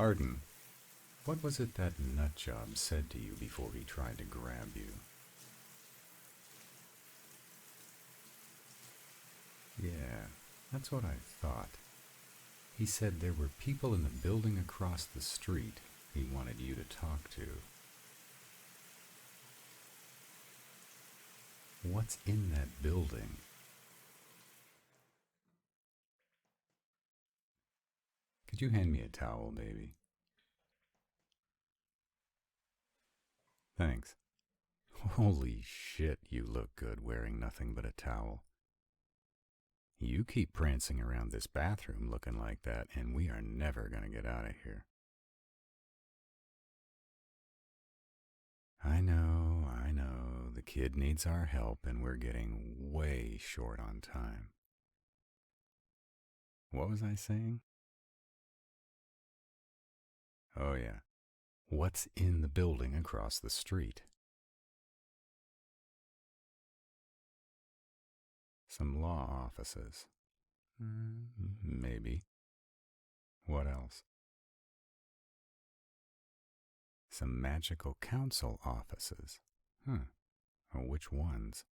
Arden, what was it that nutjob said to you before he tried to grab you? Yeah, that's what I thought. He said there were people in the building across the street he wanted you to talk to. What's in that building? Could you hand me a towel, baby? Thanks. Holy shit, you look good wearing nothing but a towel. You keep prancing around this bathroom looking like that, and we are never going to get out of here. I know. The kid needs our help, and we're getting way short on time. What was I saying? Oh, yeah. What's in the building across the street? Some law offices. Maybe. What else? Some magical council offices. Which ones?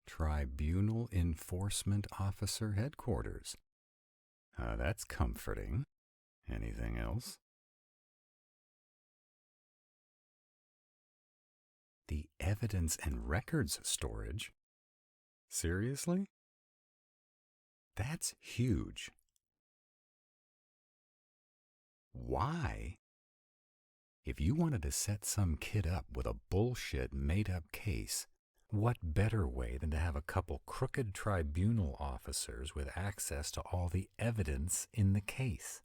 Tribunal Enforcement Officer Headquarters. That's comforting. Anything else? The evidence and records storage? Seriously? That's huge. Why? If you wanted to set some kid up with a bullshit made-up case, what better way than to have a couple crooked tribunal officers with access to all the evidence in the case?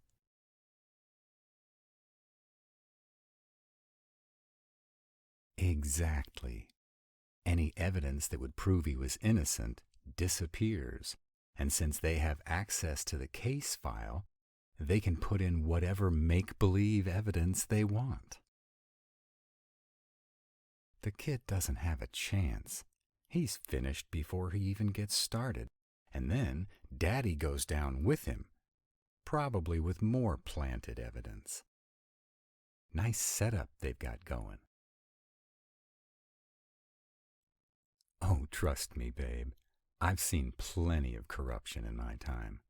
Exactly. Any evidence that would prove he was innocent disappears, and since they have access to the case file, they can put in whatever make-believe evidence they want. The kid doesn't have a chance. He's finished before he even gets started, and then Daddy goes down with him, probably with more planted evidence. Nice setup they've got going. Oh, trust me, babe. I've seen plenty of corruption in my time.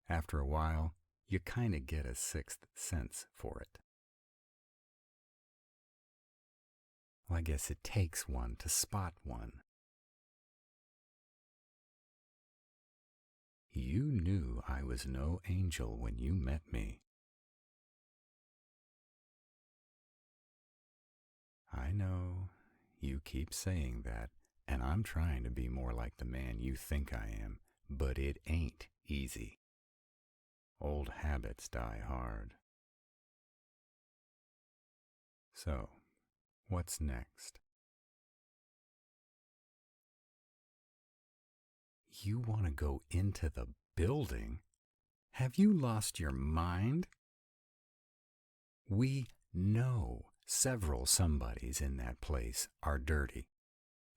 After a while, you kind of get a sixth sense for it. Well, I guess it takes one to spot one. You knew I was no angel when you met me. I know, you keep saying that, and I'm trying to be more like the man you think I am, but it ain't easy. Old habits die hard. So, what's next? You want to go into the building? Have you lost your mind? We know several somebodies in that place are dirty.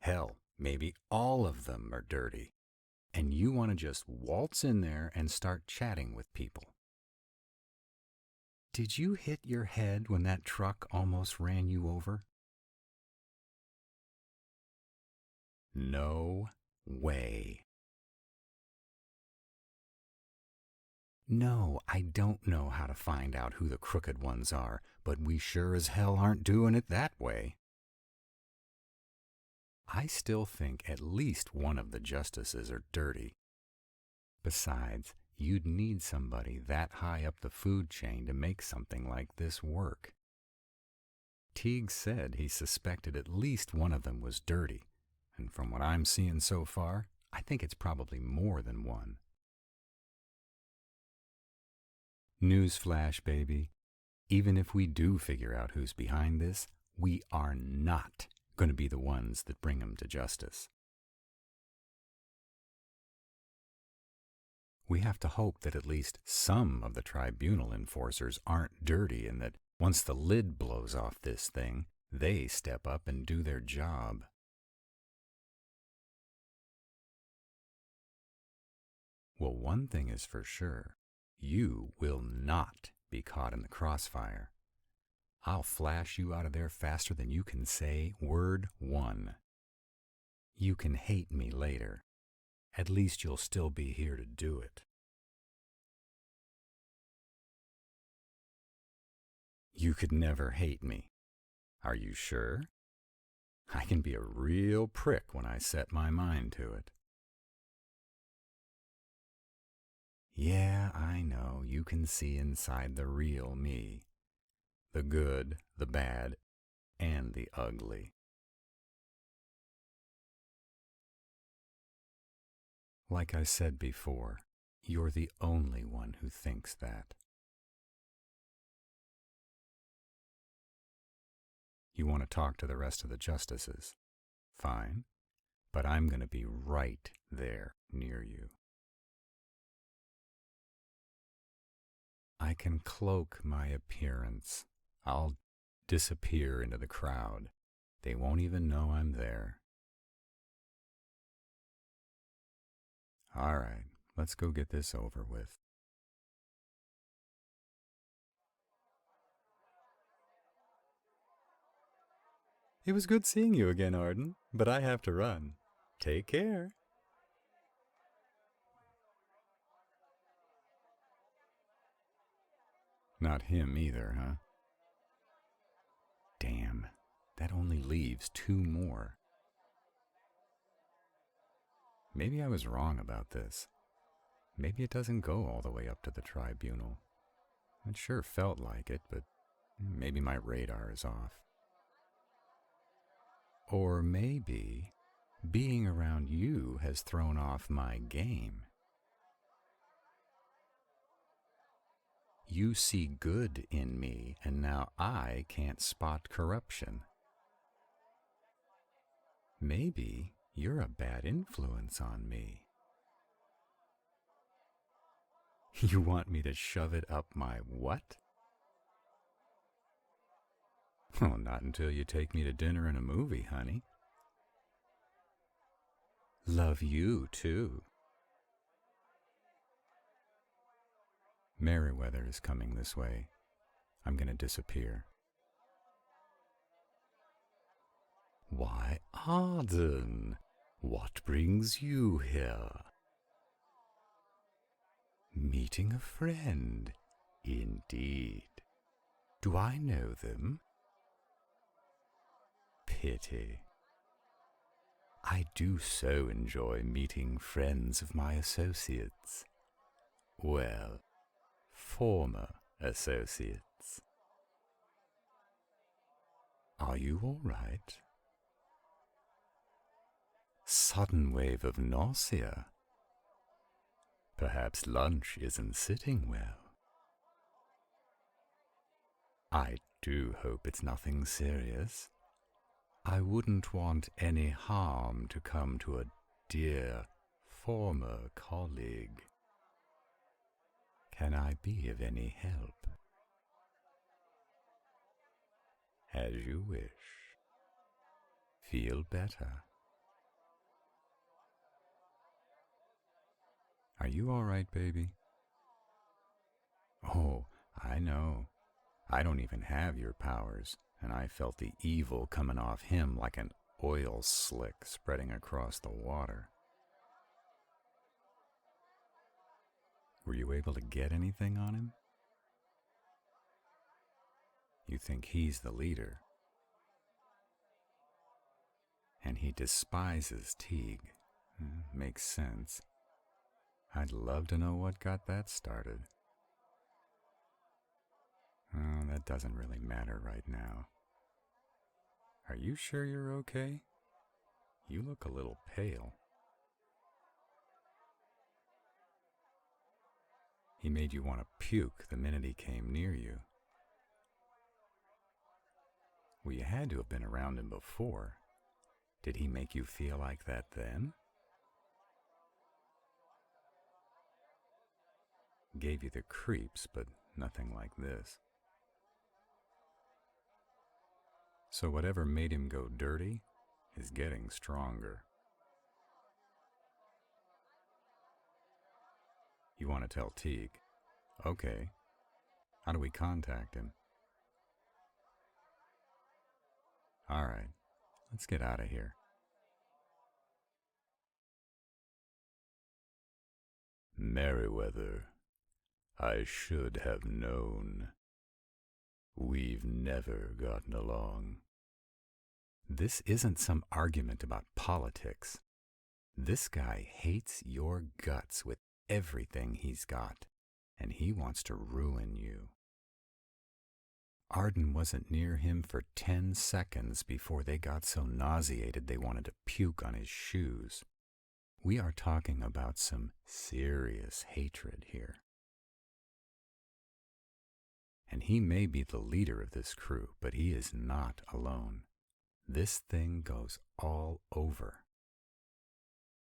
Hell, maybe all of them are dirty. And you want to just waltz in there and start chatting with people. Did you hit your head when that truck almost ran you over? No way. No, I don't know how to find out who the crooked ones are, but we sure as hell aren't doing it that way. I still think at least one of the justices are dirty. Besides, you'd need somebody that high up the food chain to make something like this work. Teague said he suspected at least one of them was dirty, and from what I'm seeing so far, I think it's probably more than one. Newsflash, baby. Even if we do figure out who's behind this, we are not going to be the ones that bring him to justice. We have to hope that at least some of the tribunal enforcers aren't dirty and that once the lid blows off this thing, they step up and do their job. Well, one thing is for sure. You will not be caught in the crossfire. I'll flash you out of there faster than you can say word one. You can hate me later. At least you'll still be here to do it. You could never hate me. Are you sure? I can be a real prick when I set my mind to it. Yeah, I know, you can see inside the real me. The good, the bad, and the ugly. Like I said before, you're the only one who thinks that. You want to talk to the rest of the justices? Fine, but I'm going to be right there near you. I can cloak my appearance. I'll disappear into the crowd. They won't even know I'm there. All right, let's go get this over with. It was good seeing you again, Arden, but I have to run. Take care. Not him either, huh? Damn, that only leaves two more. Maybe I was wrong about this. Maybe it doesn't go all the way up to the tribunal. It sure felt like it, but maybe my radar is off. Or maybe being around you has thrown off my game. You see good in me, and now I can't spot corruption. Maybe you're a bad influence on me. You want me to shove it up my what? Oh, not until you take me to dinner and a movie, honey. Love you, too. Merryweather is coming this way. I'm going to disappear. Why, Arden, what brings you here? Meeting a friend, indeed. Do I know them? Pity. I do so enjoy meeting friends of my associates. Well, former associates. Are you all right? Sudden wave of nausea. Perhaps lunch isn't sitting well. I do hope it's nothing serious. I wouldn't want any harm to come to a dear former colleague. Can I be of any help? As you wish. Feel better. Are you all right, baby? Oh, I know. I don't even have your powers, and I felt the evil coming off him like an oil slick spreading across the water. Were you able to get anything on him? You think he's the leader. And he despises Teague. Makes sense. I'd love to know what got that started. Oh, that doesn't really matter right now. Are you sure you're okay? You look a little pale. He made you want to puke the minute he came near you. Well, you had to have been around him before. Did he make you feel like that then? Gave you the creeps, but nothing like this. So whatever made him go dirty is getting stronger. You want to tell Teague? Okay. How do we contact him? All right. Let's get out of here. Merryweather, I should have known. We've never gotten along. This isn't some argument about politics. This guy hates your guts with everything he's got, and he wants to ruin you. Arden wasn't near him for 10 seconds before they got so nauseated they wanted to puke on his shoes. We are talking about some serious hatred here. And he may be the leader of this crew, but he is not alone. This thing goes all over.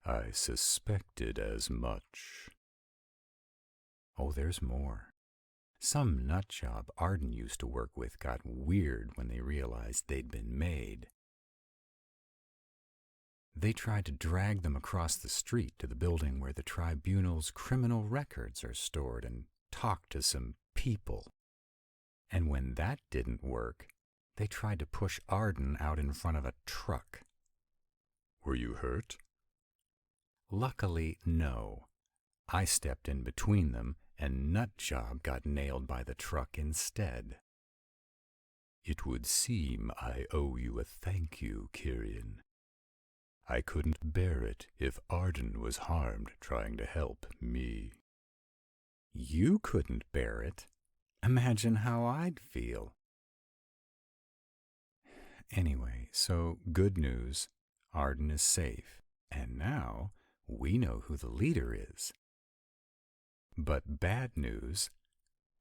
I suspected as much. Oh, there's more. Some nutjob Arden used to work with got weird when they realized they'd been made. They tried to drag them across the street to the building where the tribunal's criminal records are stored and talk to some people. And when that didn't work, they tried to push Arden out in front of a truck. Were you hurt? Luckily, no. I stepped in between them, and Nutjob got nailed by the truck instead. It would seem I owe you a thank you, Kyrian. I couldn't bear it if Arden was harmed trying to help me. You couldn't bear it. Imagine how I'd feel. Anyway, so good news. Arden is safe, and now we know who the leader is. But bad news,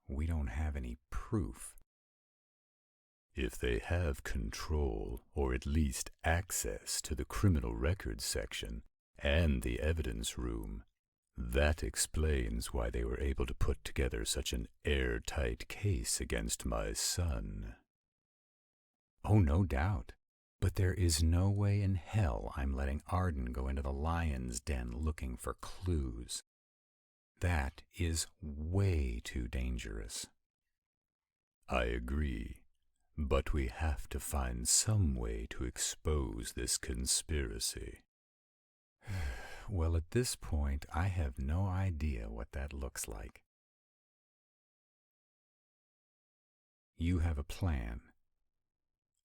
we don't have any proof. If they have control, or at least access to the criminal records section and the evidence room, that explains why they were able to put together such an airtight case against my son. Oh, no doubt. But there is no way in hell I'm letting Arden go into the lion's den looking for clues. That is way too dangerous. I agree, but we have to find some way to expose this conspiracy. Well, at this point, I have no idea what that looks like. You have a plan.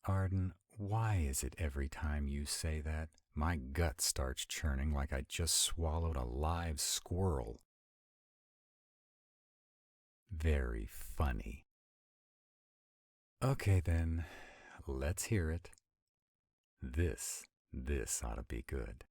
Arden, why is it every time you say that, my gut starts churning like I just swallowed a live squirrel? Very funny. Okay then, let's hear it. This ought to be good.